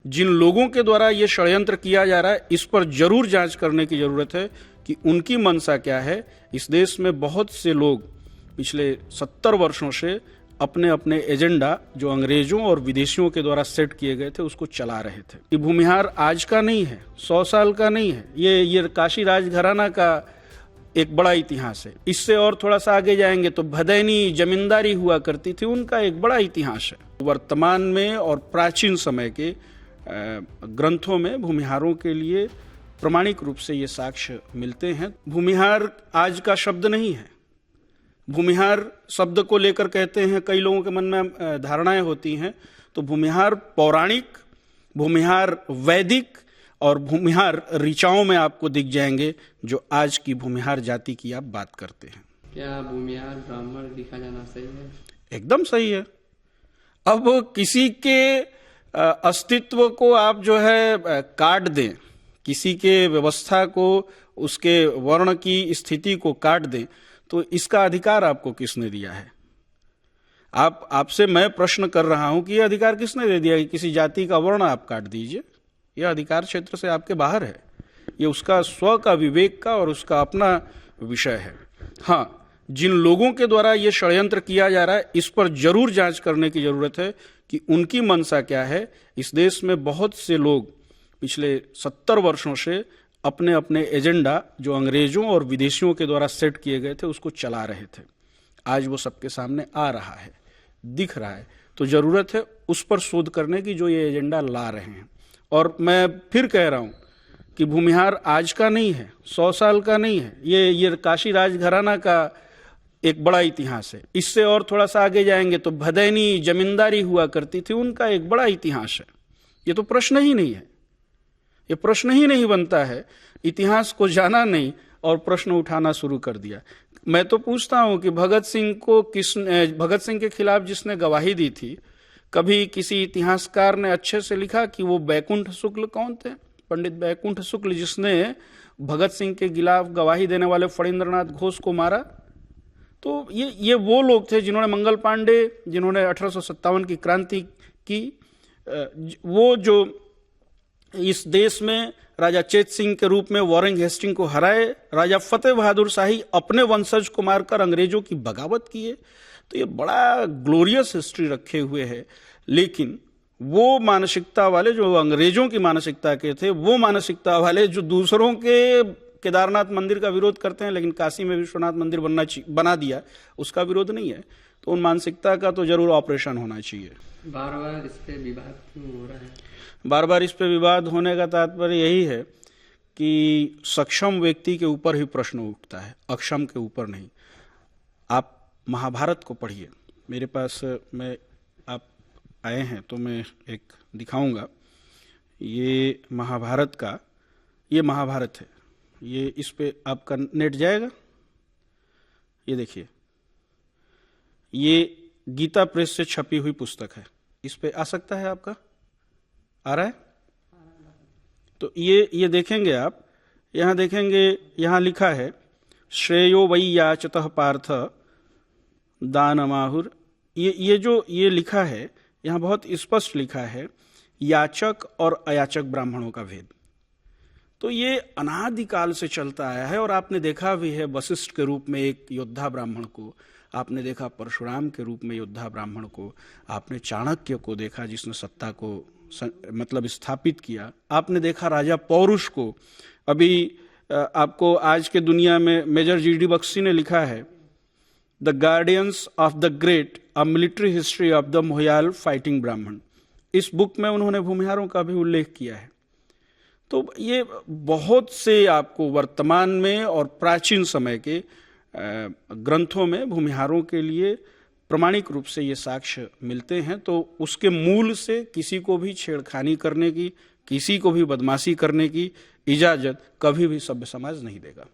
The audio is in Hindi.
जिन लोगों के द्वारा ये षड्यंत्र किया जा रहा है, इस पर जरूर जांच करने की जरूरत है कि उनकी मंशा क्या है। इस देश में बहुत से लोग पिछले 70 वर्षों से अपने अपने एजेंडा जो अंग्रेजों और विदेशियों के द्वारा सेट किए गए थे उसको चला रहे थे। ये भूमिहार आज का नहीं है, 100 साल का नहीं है, ये काशी राजघराना का एक बड़ा इतिहास है। इससे और थोड़ा सा आगे जाएंगे तो भदैनी जमींदारी हुआ करती थी, उनका एक बड़ा इतिहास है। वर्तमान में और प्राचीन समय के ग्रंथों में भूमिहारों के लिए प्रामाणिक रूप से ये साक्ष्य मिलते हैं। भूमिहार आज का शब्द नहीं है। भूमिहार शब्द को लेकर कहते हैं, कई लोगों के मन में धारणाएं होती हैं, तो भूमिहार पौराणिक, भूमिहार वैदिक और भूमिहार ऋचाओं में आपको दिख जाएंगे जो आज की भूमिहार जाति की आप बात करते हैं। क्या भूमिहार ब्राह्मण लिखा जाना सही है? एकदम सही है। अब किसी के अस्तित्व को आप जो है काट दें, किसी के व्यवस्था को, उसके वर्ण की स्थिति को काट दें, तो इसका अधिकार आपको किसने दिया है? आपसे मैं प्रश्न कर रहा हूं कि यह अधिकार किसने दे दिया कि किसी जाति का वर्ण आप काट दीजिए? यह अधिकार क्षेत्र से आपके बाहर है। ये उसका स्व का, विवेक का और उसका अपना विषय है। हाँ, जिन लोगों के द्वारा ये षड्यंत्र किया जा रहा है, इस पर जरूर जांच करने की जरूरत है कि उनकी मंशा क्या है। इस देश में बहुत से लोग पिछले 70 वर्षों से अपने अपने एजेंडा जो अंग्रेजों और विदेशियों के द्वारा सेट किए गए थे उसको चला रहे थे। आज वो सबके सामने आ रहा है, दिख रहा है, तो जरूरत है उस पर शोध करने की जो ये एजेंडा ला रहे हैं। और मैं फिर कह रहा हूं कि भूमिहार आज का नहीं है, 100 साल का नहीं है, ये काशी राजघराना का एक बड़ा इतिहास है। इससे और थोड़ा सा आगे जाएंगे तो भदैनी जमींदारी हुआ करती थी, उनका एक बड़ा इतिहास है। ये तो प्रश्न ही नहीं है, ये प्रश्न ही नहीं बनता है। इतिहास को जाना नहीं और प्रश्न उठाना शुरू कर दिया। मैं तो पूछता हूं कि भगत सिंह के खिलाफ जिसने गवाही दी थी, कभी किसी इतिहासकार ने अच्छे से लिखा कि वो बैकुंठ शुक्ल कौन थे? पंडित बैकुंठ शुक्ल, जिसने भगत सिंह के खिलाफ गवाही देने वाले फणींद्रनाथ घोष को मारा। तो ये वो लोग थे जिन्होंने, मंगल पांडे, जिन्होंने 1857 की क्रांति की, वो जो इस देश में राजा चेत सिंह के रूप में वॉरेन हेस्टिंग को हराए, राजा फतेह बहादुर शाही अपने वंशज को मारकर अंग्रेजों की बगावत किए। तो ये बड़ा ग्लोरियस हिस्ट्री रखे हुए है। लेकिन वो मानसिकता वाले जो अंग्रेजों की मानसिकता के थे, वो मानसिकता वाले जो दूसरों के केदारनाथ मंदिर का विरोध करते हैं लेकिन काशी में विश्वनाथ मंदिर बना दिया, उसका विरोध नहीं है। तो उन मानसिकता का तो जरूर ऑपरेशन होना चाहिए। बार बार इस पे विवाद क्यों हो रहा है? बार बार इस पे विवाद होने का तात्पर्य यही है कि सक्षम व्यक्ति के ऊपर ही प्रश्न उठता है, अक्षम के ऊपर नहीं। आप महाभारत को पढ़िए। मेरे पास आप आए हैं तो मैं एक दिखाऊंगा। ये महाभारत का, ये महाभारत है। ये इस पे आपका नेट जाएगा। ये देखिए, ये गीता प्रेस से छपी हुई पुस्तक है। इस पे आ सकता है आपका? आ रहा है? तो ये देखेंगे आप, यहां देखेंगे, यहां लिखा है श्रेयो वै याचतः पार्थ दानमाहुर। ये लिखा है, यहां बहुत स्पष्ट लिखा है याचक और अयाचक ब्राह्मणों का भेद। तो ये अनादिकाल से चलता आया है। और आपने देखा भी है वशिष्ठ के रूप में एक योद्धा ब्राह्मण को, आपने देखा परशुराम के रूप में योद्धा ब्राह्मण को, आपने चाणक्य को देखा जिसने सत्ता को मतलब स्थापित किया, आपने देखा राजा पौरुष को। अभी आपको आज के दुनिया में मेजर जीडी बख्शी ने लिखा है the guardians of the great, a military history of the Mohyal fighting ब्राह्मण। इस बुक में उन्होंने भूमिहारों का भी उल्लेख किया है। तो ये बहुत से आपको वर्तमान में और प्राचीन समय के ग्रंथों में भूमिहारों के लिए प्रामाणिक रूप से ये साक्ष्य मिलते हैं। तो उसके मूल से किसी को भी छेड़खानी करने की, किसी को भी बदमाशी करने की इजाजत कभी भी सभ्य समाज नहीं देगा।